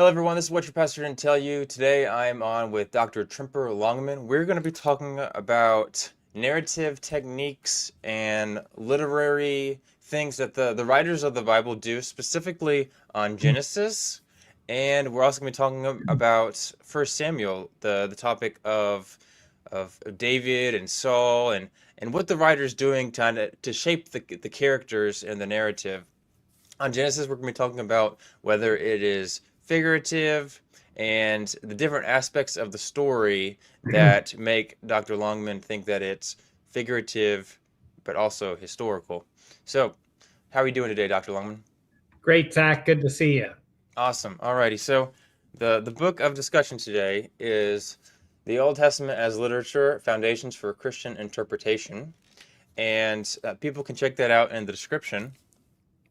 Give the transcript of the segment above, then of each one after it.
Hello, everyone. This is What Your Pastor Didn't Tell You. Today, I'm on with Dr. Tremper Longman. We're going to be talking about narrative techniques and literary things that the writers of the Bible do, specifically on Genesis. And we're also going to be talking about First Samuel, the topic of David and Saul, and what the writer's doing to shape the characters and the narrative. On Genesis, we're going to be talking about whether it is figurative and the different aspects of the story that make Dr. Longman think that it's figurative but also historical. So, how are you doing today, Dr. Longman? Great, Zach. Good to see you. Awesome. Alrighty. So, the book of discussion today is The Old Testament as Literature: Foundations for Christian Interpretation, and people can check that out in the description.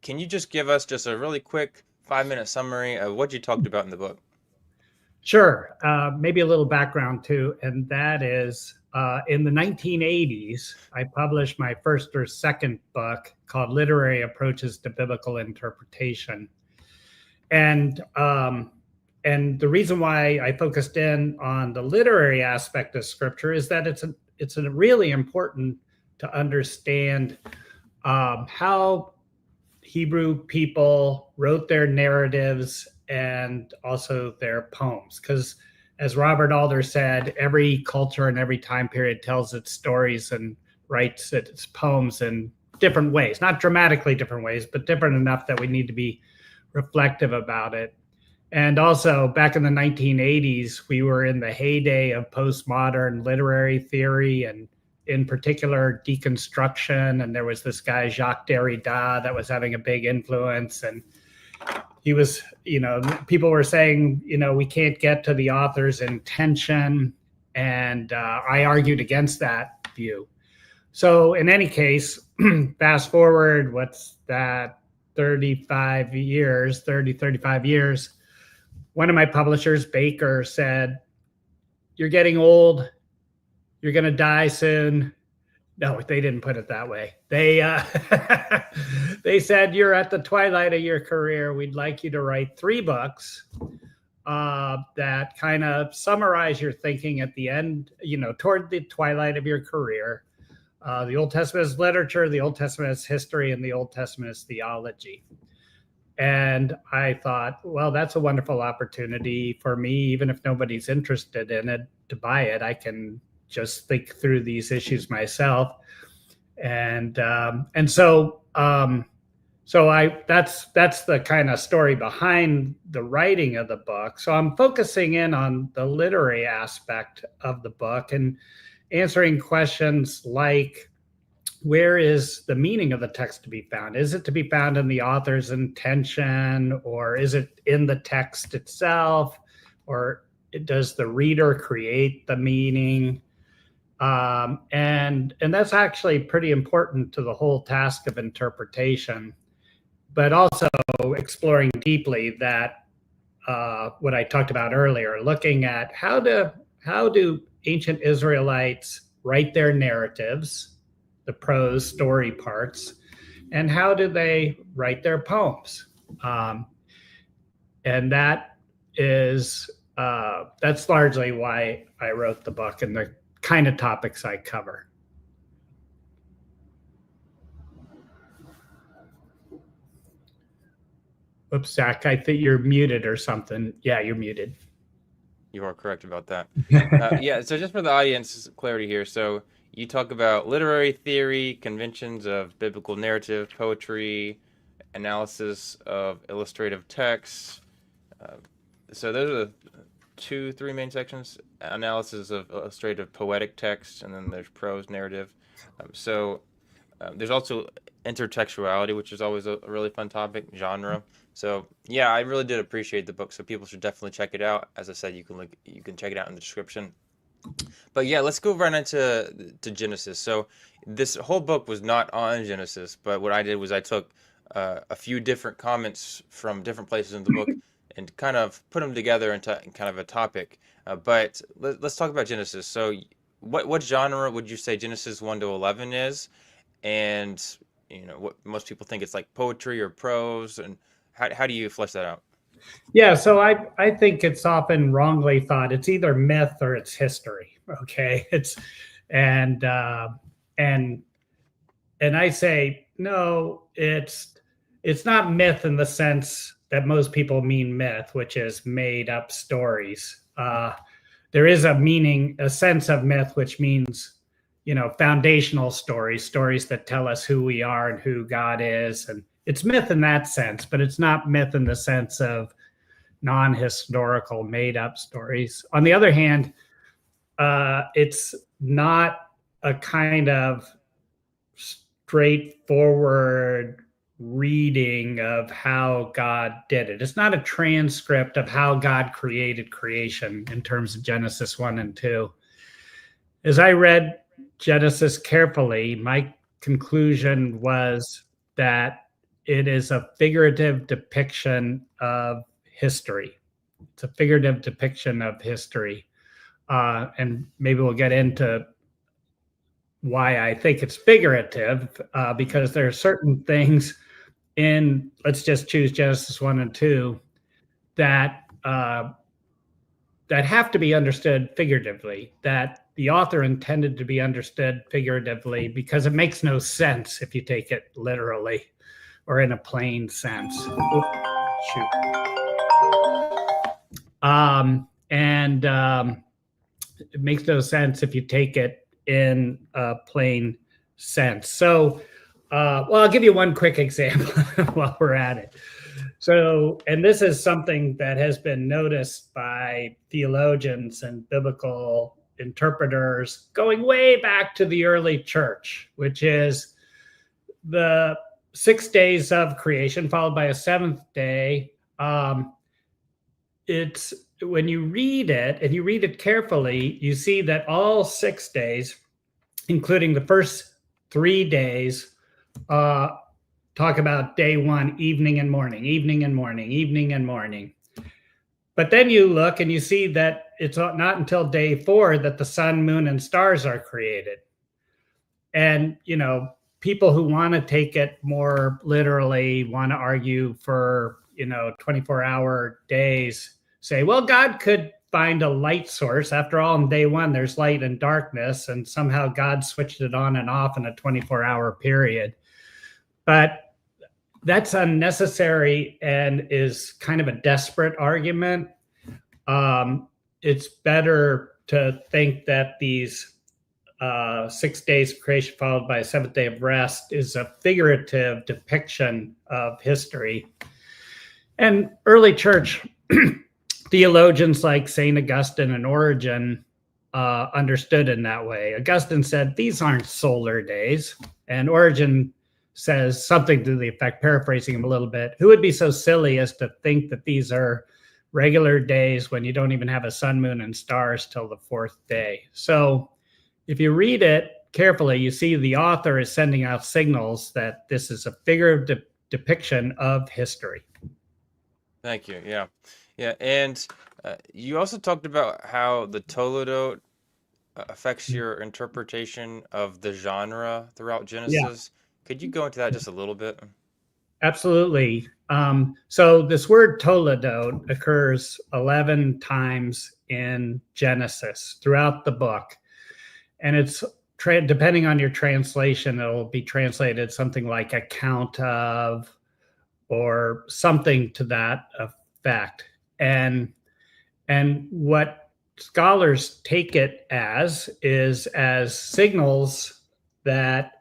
Can you just give us just a really quick 5-minute summary of what you talked about in the book? Sure. Maybe a little background too, and that is in the 1980s, I published my first or second book called Literary Approaches to Biblical Interpretation. And the reason why I focused in on the literary aspect of Scripture is that it's really important to understand how Hebrew people wrote their narratives and also their poems. Because as Robert Alder said, every culture and every time period tells its stories and writes its poems in different ways, not dramatically different ways, but different enough that we need to be reflective about it. And also back in the 1980s, we were in the heyday of postmodern literary theory and in particular deconstruction, and there was this guy Jacques Derrida that was having a big influence, and he was, people were saying, we can't get to the author's intention, and I argued against that view. So in any case, fast forward, what's that, 35 years, one of my publishers, Baker, said, "You're getting old, you're going to die soon." No, they didn't put it that way. They they said, "You're at the twilight of your career. We'd like you to write 3 books that kind of summarize your thinking at the end, toward the twilight of your career. The Old Testament is literature, the Old Testament is history, and the Old Testament is theology." And I thought, well, that's a wonderful opportunity for me, even if nobody's interested in it, to buy it. I can just think through these issues myself, and so that's the kind of story behind the writing of the book. So I'm focusing in on the literary aspect of the book and answering questions like, where is the meaning of the text to be found? Is it to be found in the author's intention, or is it in the text itself, or does the reader create the meaning? And that's actually pretty important to the whole task of interpretation, but also exploring deeply that what I talked about earlier, looking at how do ancient Israelites write their narratives, the prose story parts, and how do they write their poems? And that is that's largely why I wrote the book and the kind of topics I cover. Oops, Zach, I think you're muted or something. Yeah, you're muted. You are correct about that. Yeah, so just for the audience clarity here, so you talk about literary theory, conventions of biblical narrative, poetry, analysis of illustrative texts. So those are the 3 main sections: analysis of illustrative poetic text, and then there's prose narrative. There's also intertextuality, which is always a really fun topic, genre. So yeah, I really did appreciate the book. So people should definitely check it out. As I said, you can check it out in the description. But yeah, let's go right into Genesis. So this whole book was not on Genesis, but what I did was I took a few different comments from different places in the book and kind of put them together into kind of a topic. But let's talk about Genesis. So what genre would you say Genesis 1 to 11 is? And what most people think it's like poetry or prose, and how do you flesh that out? Yeah, so I think it's often wrongly thought it's either myth or it's history. Okay, and uh, and and I say no, it's not myth in the sense that most people mean myth, which is made up stories. There is a meaning, a sense of myth, which means, foundational stories, stories that tell us who we are and who God is, and it's myth in that sense, but it's not myth in the sense of non-historical made up stories. On the other hand, it's not a kind of straightforward reading of how God did it. It's not a transcript of how God created creation in terms of Genesis 1 and 2. As I read Genesis carefully, my conclusion was that it is a figurative depiction of history. It's a figurative depiction of history. And maybe we'll get into why I think it's figurative, because there are certain things in, let's just choose Genesis 1 and 2, that that have to be understood figuratively, that the author intended to be understood figuratively, because it makes no sense if you take it literally or in a plain sense. Oops, shoot. It makes no sense if you take it in a plain sense. So, I'll give you one quick example while we're at it. So, and this is something that has been noticed by theologians and biblical interpreters going way back to the early church, which is the 6 days of creation followed by a seventh day. It's when you read it, and you read it carefully, you see that all 6 days, including the first 3 days, talk about day one, evening and morning, evening and morning, evening and morning. But then you look and you see that it's not until day 4 that the sun, moon, and stars are created. And, people who want to take it more literally, want to argue for, 24-hour days, say, well, God could find a light source. After all, on day 1, there's light and darkness, and somehow God switched it on and off in a 24-hour period. But that's unnecessary and is kind of a desperate argument. It's better to think that these 6 days of creation followed by a seventh day of rest is a figurative depiction of history. And early church theologians like St. Augustine and Origen understood in that way. Augustine said, these aren't solar days. And Origen says something to the effect, paraphrasing him a little bit, who would be so silly as to think that these are regular days when you don't even have a sun, moon, and stars till the 4th day? So if you read it carefully, you see the author is sending out signals that this is a figurative depiction of history. Thank you. Yeah. Yeah. And you also talked about how the Toledo affects your interpretation of the genre throughout Genesis. Yeah. Could you go into that just a little bit? Absolutely. So this word Toledo occurs 11 times in Genesis throughout the book. And it's depending on your translation, it'll be translated something like account of, or something to that effect. And what scholars take it as is as signals that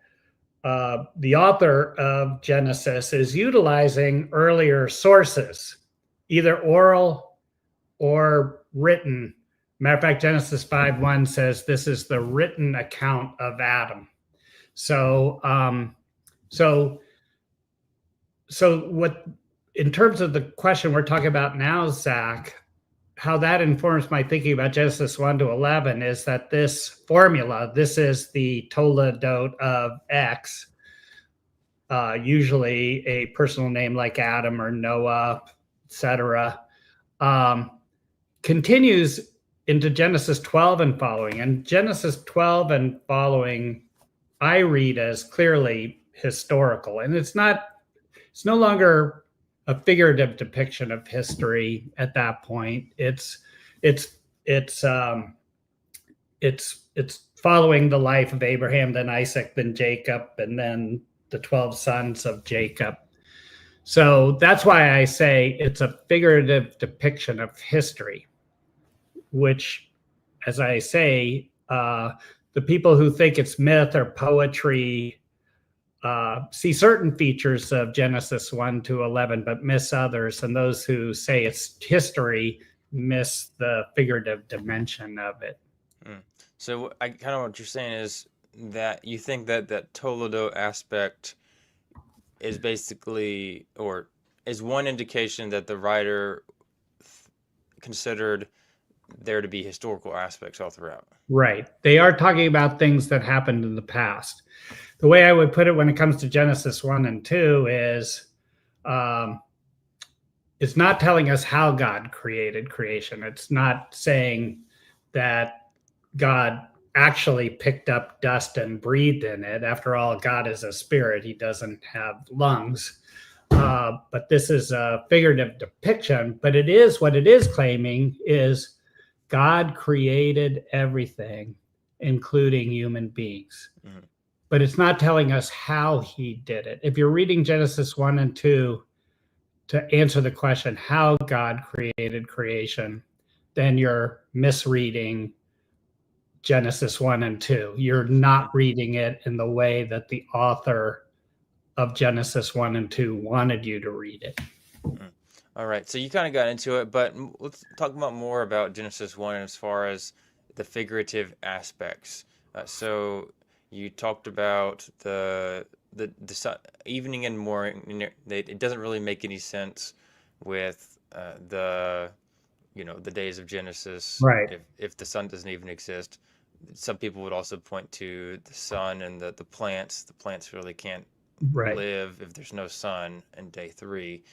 the author of Genesis is utilizing earlier sources, either oral or written. Matter of fact, Genesis 5:1 says this is the written account of Adam. So what, in terms of the question we're talking about now, Zach, how that informs my thinking about Genesis 1 to 11 is that this formula, this is the Toledot of X, usually a personal name like Adam or Noah, etc., continues into Genesis 12 and following. And Genesis 12 and following, I read as clearly historical. And it's no longer a figurative depiction of history at that point. It's following the life of Abraham, then Isaac, then Jacob, and then the 12 sons of Jacob. So that's why I say it's a figurative depiction of history, which, as I say, the people who think it's myth or poetry see certain features of Genesis 1 to 11, but miss others. And those who say it's history miss the figurative dimension of it. So I kind of what you're saying is that you think that that Toledo aspect is basically, or is one indication that the writer considered there to be historical aspects all throughout. Right. They are talking about things that happened in the past. The way I would put it when it comes to Genesis 1 and 2 is it's not telling us how God created creation. It's not saying that God actually picked up dust and breathed in it. After all, God is a spirit. He doesn't have lungs. But this is a figurative depiction. But it is what it is claiming is God created everything, including human beings. Mm-hmm. But it's not telling us how he did it. If you're reading Genesis 1 and 2 to answer the question how God created creation, then you're misreading Genesis 1 and 2. You're not reading it in the way that the author of Genesis 1 and 2 wanted you to read it. All right, so you kind of got into it, but let's talk about more about Genesis 1 as far as the figurative aspects. So you talked about the evening and morning. It doesn't really make any sense with the days of Genesis, right? If the sun doesn't even exist. Some people would also point to the sun and the plants. The plants really can't live if there's no sun in day 3.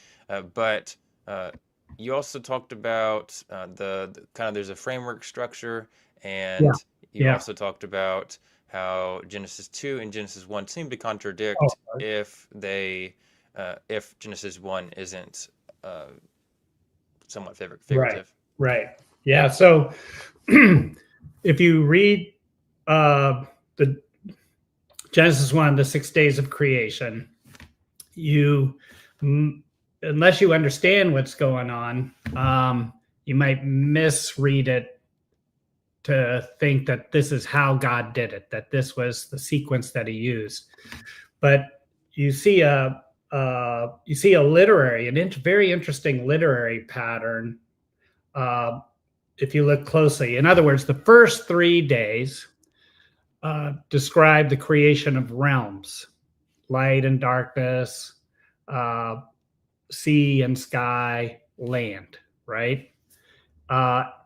But you also talked about the kind of there's a framework structure, and you also talked about how Genesis 2 and Genesis 1 seem to contradict if Genesis 1 isn't somewhat figurative. Right. Yeah. So if you read the Genesis 1, the 6 days of creation, unless you understand what's going on, you might misread it to think that this is how God did it, that this was the sequence that he used. But you see a literary, very interesting literary pattern if you look closely. In other words, the first 3 days describe the creation of realms, light and darkness, sea and sky, land, right?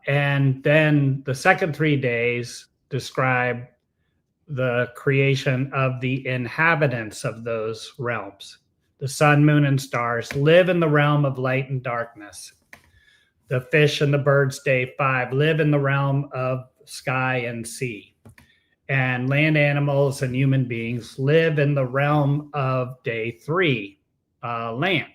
And then the second 3 days describe the creation of the inhabitants of those realms. The sun, moon, and stars live in the realm of light and darkness. The fish and the birds, day 5, live in the realm of sky and sea. And land animals and human beings live in the realm of day 3, land.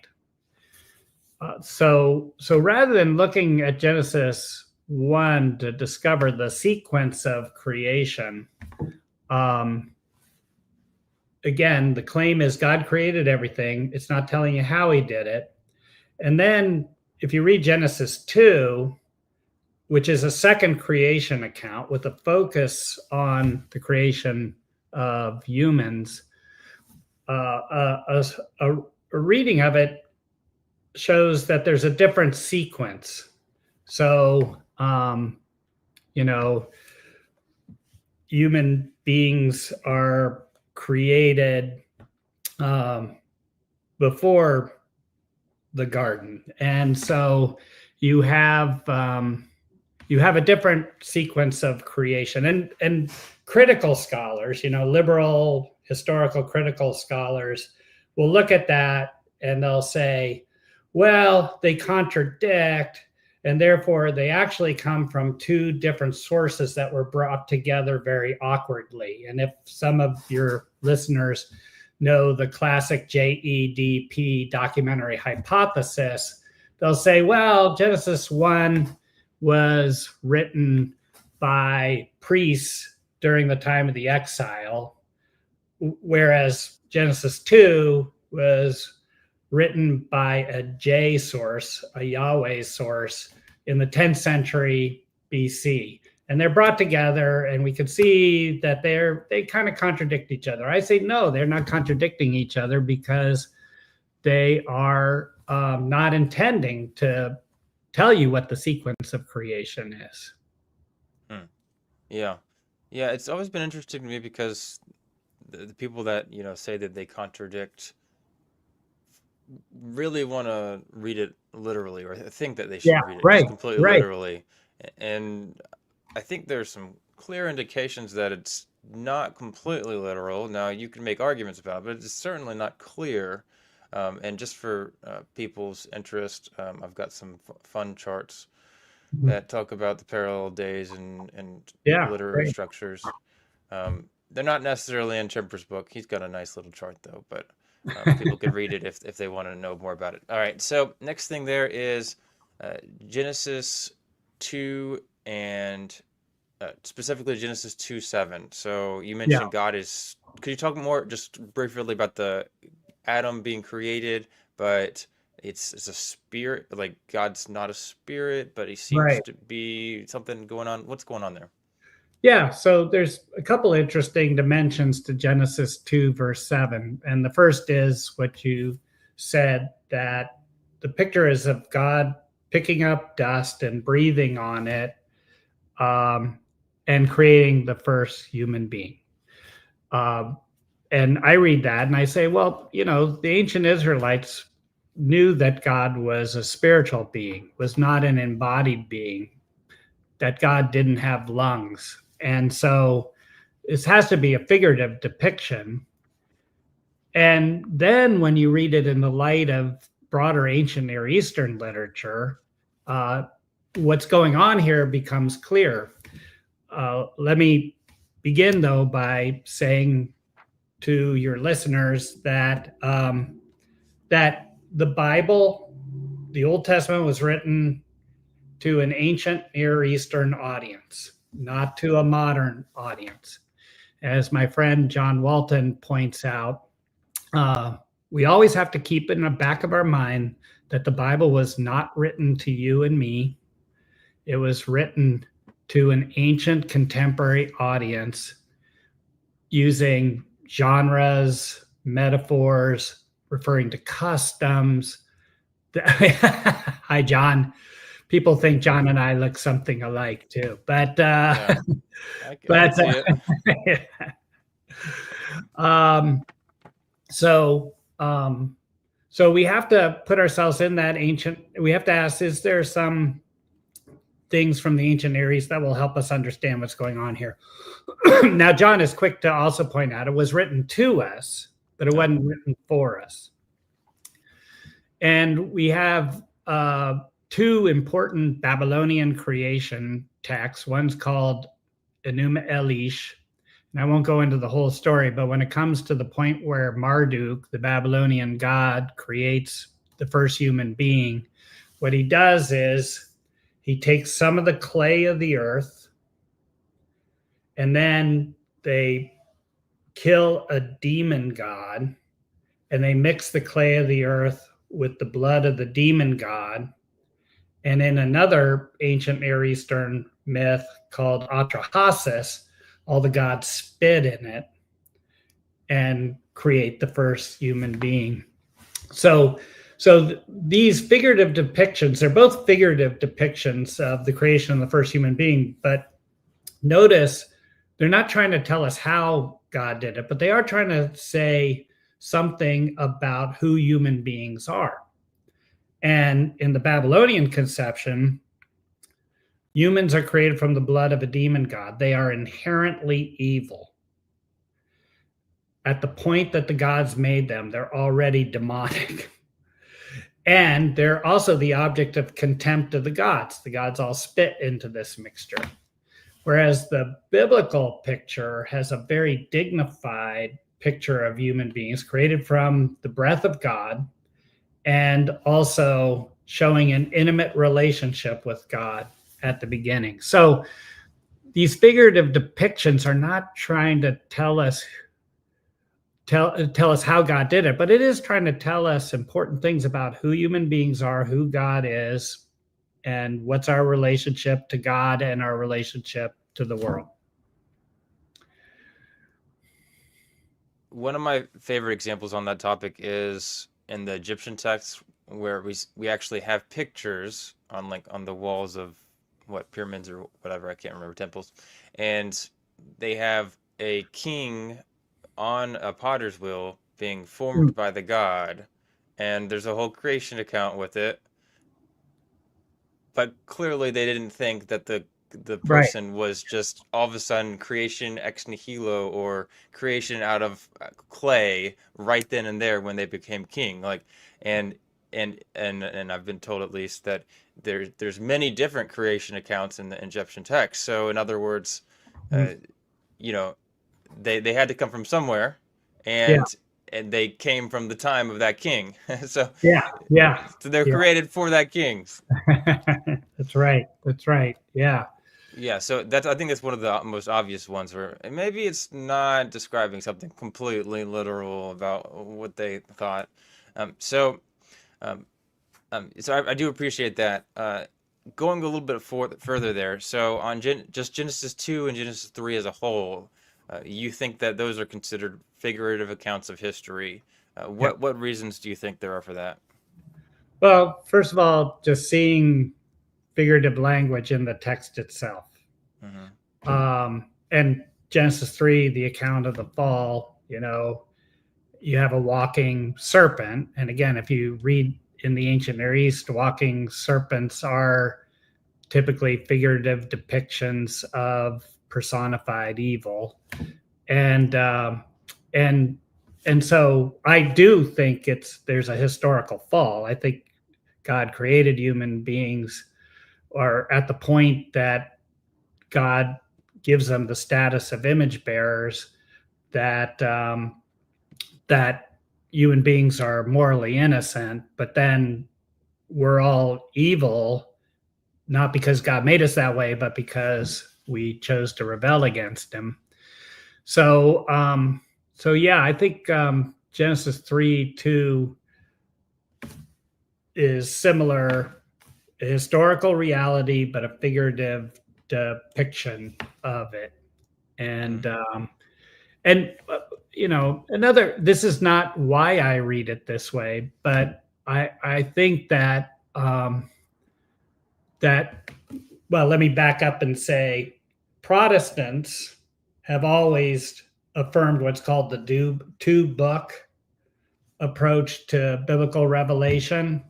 So rather than looking at Genesis 1 to discover the sequence of creation, again, the claim is God created everything. It's not telling you how he did it. And then if you read Genesis 2, which is a second creation account with a focus on the creation of humans, a reading of it shows that there's a different sequence. So, human beings are created before the garden, and so you have a different sequence of creation. And critical scholars, liberal historical critical scholars, will look at that and they'll say, well, they contradict, and therefore they actually come from 2 different sources that were brought together very awkwardly. And if some of your listeners know the classic JEDP documentary hypothesis, they'll say, well, Genesis 1 was written by priests during the time of the exile, whereas Genesis 2 was written by a J source, a Yahweh source, in the 10th century BC. And they're brought together, and we can see that they kind of contradict each other. I say, no, they're not contradicting each other, because they are not intending to tell you what the sequence of creation is. Yeah. Yeah, it's always been interesting to me because the people that, say that they contradict really want to read it literally, or think that they should read it just completely literally. And I think there's some clear indications that it's not completely literal. Now, you can make arguments about it, but it's certainly not clear. And just for people's interest, I've got some fun charts that talk about the parallel days and literary structures. They're not necessarily in Tremper's book. He's got a nice little chart, though, but people could read it if they want to know more about it. All right, so next thing there is Genesis 2 and specifically Genesis 2:7. So you mentioned God is... Could you talk more just briefly about the Adam being created, but it's a spirit, like God's not a spirit, but he seems to be something going on. What's going on there? Yeah, so there's a couple interesting dimensions to Genesis 2, verse 7. And the first is what you said, that the picture is of God picking up dust and breathing on it, and creating the first human being. And I read that and I say, well, the ancient Israelites knew that God was a spiritual being, was not an embodied being, that God didn't have lungs. And so this has to be a figurative depiction. And then when you read it in the light of broader ancient Near Eastern literature, what's going on here becomes clear. Let me begin, though, by saying to your listeners that that the Bible, the Old Testament, was written to an ancient Near Eastern audience, not to a modern audience. As my friend John Walton points out, we always have to keep in the back of our mind that the Bible was not written to you and me. It was written to an ancient contemporary audience using genres, metaphors, referring to customs. Hi, John. People think John and I look something alike too, but I can see it. So we have to put ourselves in that ancient. We have to ask: is there some things from the ancient Near East that will help us understand what's going on here? Now, John is quick to also point out it was written to us, but it wasn't written for us. And we have two important Babylonian creation texts. One's called Enuma Elish, and I won't go into the whole story, but when it comes to the point where Marduk, the Babylonian god, creates the first human being, what he does is he takes some of the clay of the earth, and then they kill a demon god, and they mix the clay of the earth with the blood of the demon god. And in another ancient Near Eastern myth called Atrahasis, all the gods spit in it and create the first human being. So these figurative depictions, they're both figurative depictions of the creation of the first human being, but notice they're not trying to tell us how God did it, but they are trying to say something about who human beings are. And in the Babylonian conception, humans are created from the blood of a demon god. They are inherently evil. At the point that the gods made them, they're already demonic. And they're also the object of contempt of the gods. The gods all spit into this mixture. Whereas the biblical picture has a very dignified picture of human beings created from the breath of God, and also showing an intimate relationship with God at the beginning. So these figurative depictions are not trying to tell us how God did it, but it is trying to tell us important things about who human beings are, who God is, and what's our relationship to God and our relationship to the world. One of my favorite examples on that topic is in the Egyptian texts, where we actually have pictures on the walls of what pyramids or whatever, I can't remember, temples, and they have a king on a potter's wheel being formed by the god, and there's a whole creation account with it. But clearly they didn't think that the Right. person was just all of a sudden creation ex nihilo, or creation out of clay right then and there when they became king. Like, and and I've been told at least that there's many different creation accounts in the Egyptian text. So in other words, uh, you know, they had to come from somewhere, Yeah. and they came from the time of that king. So Yeah. Yeah. so they're Yeah. created for that king. That's right. That's right. Yeah. Yeah, so I think that's one of the most obvious ones where and maybe it's not describing something completely literal about what they thought. Um, so um, so I do appreciate that. Going a little bit further there. So on just Genesis 2 and Genesis 3 as a whole, you think that those are considered figurative accounts of history. Yeah. What reasons do you think there are for that? Well, first of all, just seeing figurative language in the text itself. And Genesis 3, the account of the fall, you have a walking serpent. And again, if you read in the ancient Near East, walking serpents are typically figurative depictions of personified evil. And and and so I do think there's a historical fall. I think God created human beings, or at the point that God gives them the status of image bearers, that that human beings are morally innocent, but then we're all evil, not because God made us that way, but because we chose to rebel against Him. So yeah, I think Genesis 3:2 is similar, a historical reality, but a figurative depiction of it. And another. This is not why I read it this way, but I think that that well, let me back up and say Protestants have always affirmed what's called the two book approach to biblical revelation.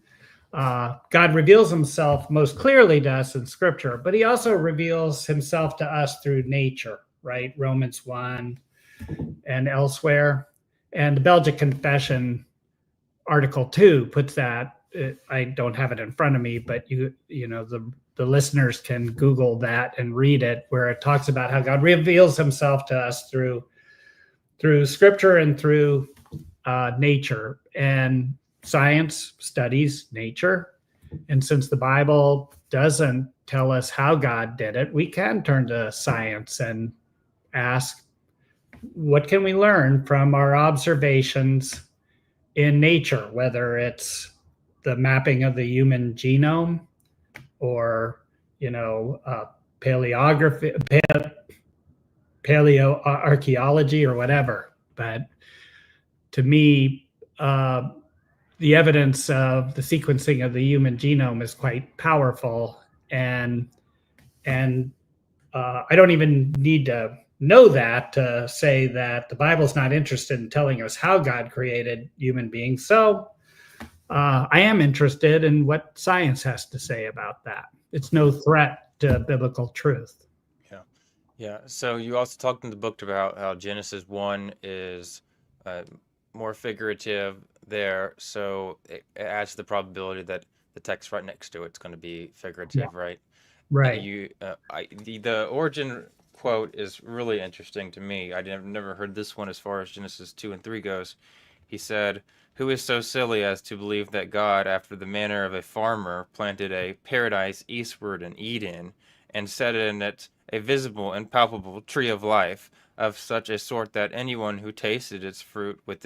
God reveals himself most clearly to us in scripture, but he also reveals himself to us through nature, right? Romans 1 and elsewhere. And the Belgic Confession, Article 2, puts that. I don't have it in front of me, but the listeners can Google that and read it, where it talks about how God reveals himself to us through scripture and through nature. And science studies nature. And since the Bible doesn't tell us how God did it, we can turn to science and ask, what can we learn from our observations in nature, whether it's the mapping of the human genome, or paleoarchaeology, or whatever. But to me, the evidence of the sequencing of the human genome is quite powerful, and I don't even need to know that to say that the Bible's not interested in telling us how God created human beings. So I am interested in what science has to say about that. It's no threat to biblical truth. Yeah. Yeah. So you also talked in the book about how Genesis 1 is more figurative there. So it adds to the probability that the text right next to it's going to be figurative, right? Right. The origin quote is really interesting to me. I've never heard this one as far as Genesis 2 and 3 goes. He said, "Who is so silly as to believe that God, after the manner of a farmer, planted a paradise eastward in Eden, and set in it a visible and palpable tree of life, of such a sort that anyone who tasted its fruit with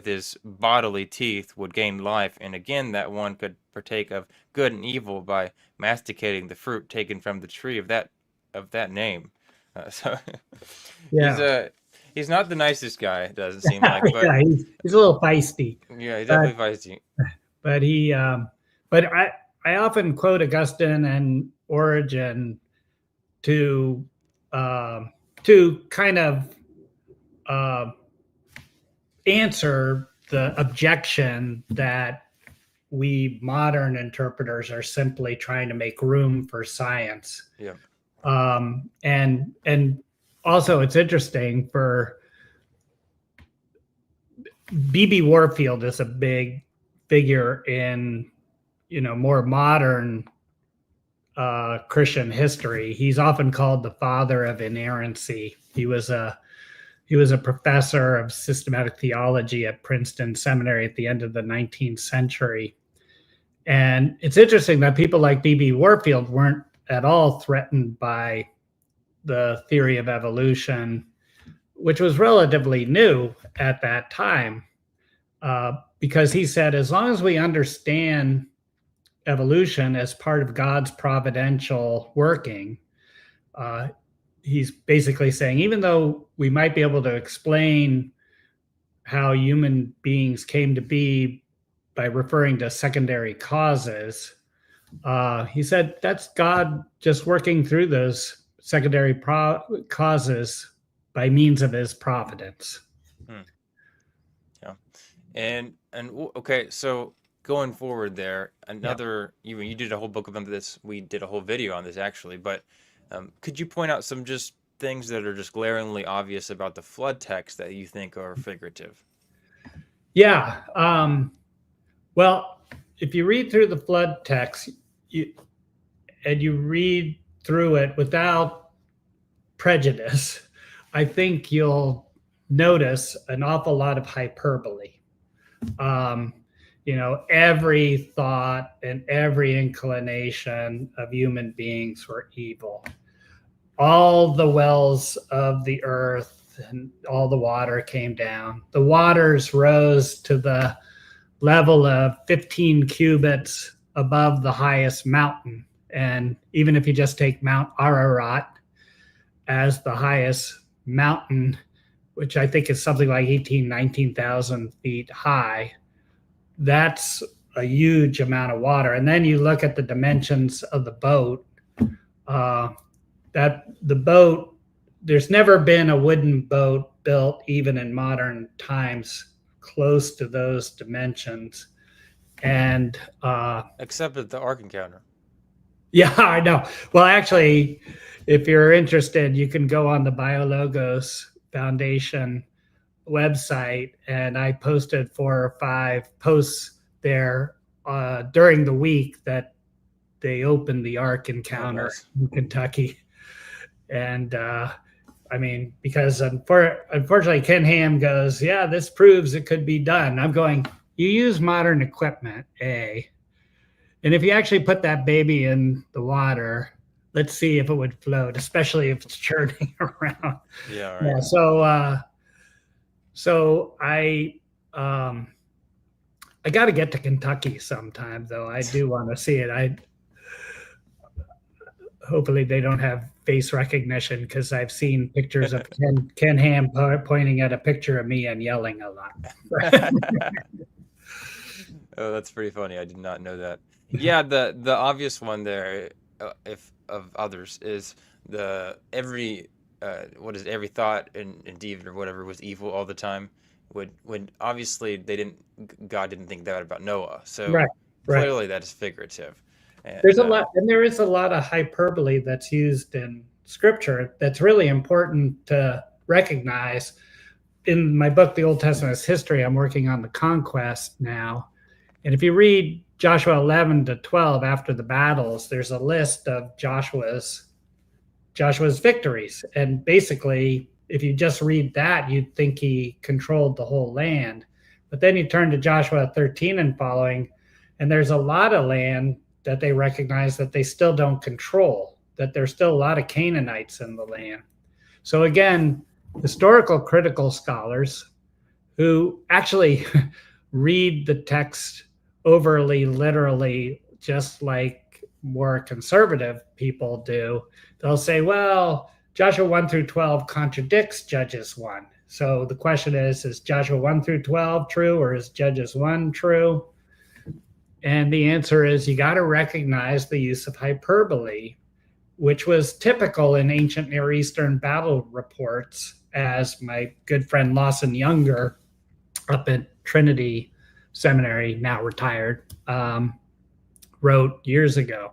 his bodily teeth would gain life, and again that one could partake of good and evil by masticating the fruit taken from the tree of that name." So he's Yeah. he's not the nicest guy, it doesn't seem like, but Yeah, he's a little feisty, yeah, he's but definitely feisty. but he but I often quote Augustine and Origen to kind of uh, answer the objection that we modern interpreters are simply trying to make room for science. Yeah. And also it's interesting for B.B. Warfield is a big figure in, more modern Christian history. He's often called the father of inerrancy. He was a professor of systematic theology at Princeton Seminary at the end of the 19th century. And it's interesting that people like B.B. Warfield weren't at all threatened by the theory of evolution, which was relatively new at that time, because he said, as long as we understand evolution as part of God's providential working, he's basically saying, even though we might be able to explain how human beings came to be by referring to secondary causes, he said that's God just working through those secondary causes by means of his providence. Yeah. And okay, so going forward there, you did a whole book about this. We did a whole video on this actually, but could you point out some just things that are just glaringly obvious about the flood text that you think are figurative? Yeah. Well, if you read through the flood text, you read through it without prejudice, I think you'll notice an awful lot of hyperbole. Every thought and every inclination of human beings were evil. All the wells of the earth and all the water came down. The waters rose to the level of 15 cubits above the highest mountain. And even if you just take Mount Ararat as the highest mountain, which I think is something like 19,000 feet high, that's a huge amount of water. And then you look at the dimensions of the boat, there's never been a wooden boat built, even in modern times, close to those dimensions. And except at the Ark Encounter. Yeah, I know. Well, actually, if you're interested, you can go on the BioLogos Foundation website, and I posted 4 or 5 posts there during the week that they opened the Ark Encounter in Kentucky. And because unfortunately Ken Ham goes, yeah, this proves it could be done. I'm going, you use modern equipment, A. And if you actually put that baby in the water, let's see if it would float, especially if it's churning around. Yeah, right. Yeah, so I got to get to Kentucky sometime, though. I do want to see it. Hopefully they don't have face recognition, because I've seen pictures of Ken Ham pointing at a picture of me and yelling a lot. Oh, that's pretty funny. I did not know that. Yeah, the obvious one there, if of others, is every thought and deed or whatever was evil all the time. When obviously God didn't think that about Noah, so clearly that is figurative. And, there is a lot of hyperbole that's used in Scripture that's really important to recognize. In my book, The Old Testament is History, I'm working on the conquest now. And if you read Joshua 11 to 12 after the battles, there's a list of Joshua's Joshua's victories. And basically, if you just read that, you'd think he controlled the whole land. But then you turn to Joshua 13 and following, and there's a lot of land that they recognize that they still don't control, that there's still a lot of Canaanites in the land. So again, historical critical scholars who actually read the text overly literally, just like more conservative people do, they'll say, well, Joshua 1 through 12 contradicts Judges 1. So the question is Joshua 1 through 12 true, or is Judges 1 true? And the answer is you got to recognize the use of hyperbole, which was typical in ancient Near Eastern battle reports, as my good friend Lawson Younger up at Trinity Seminary, now retired, wrote years ago.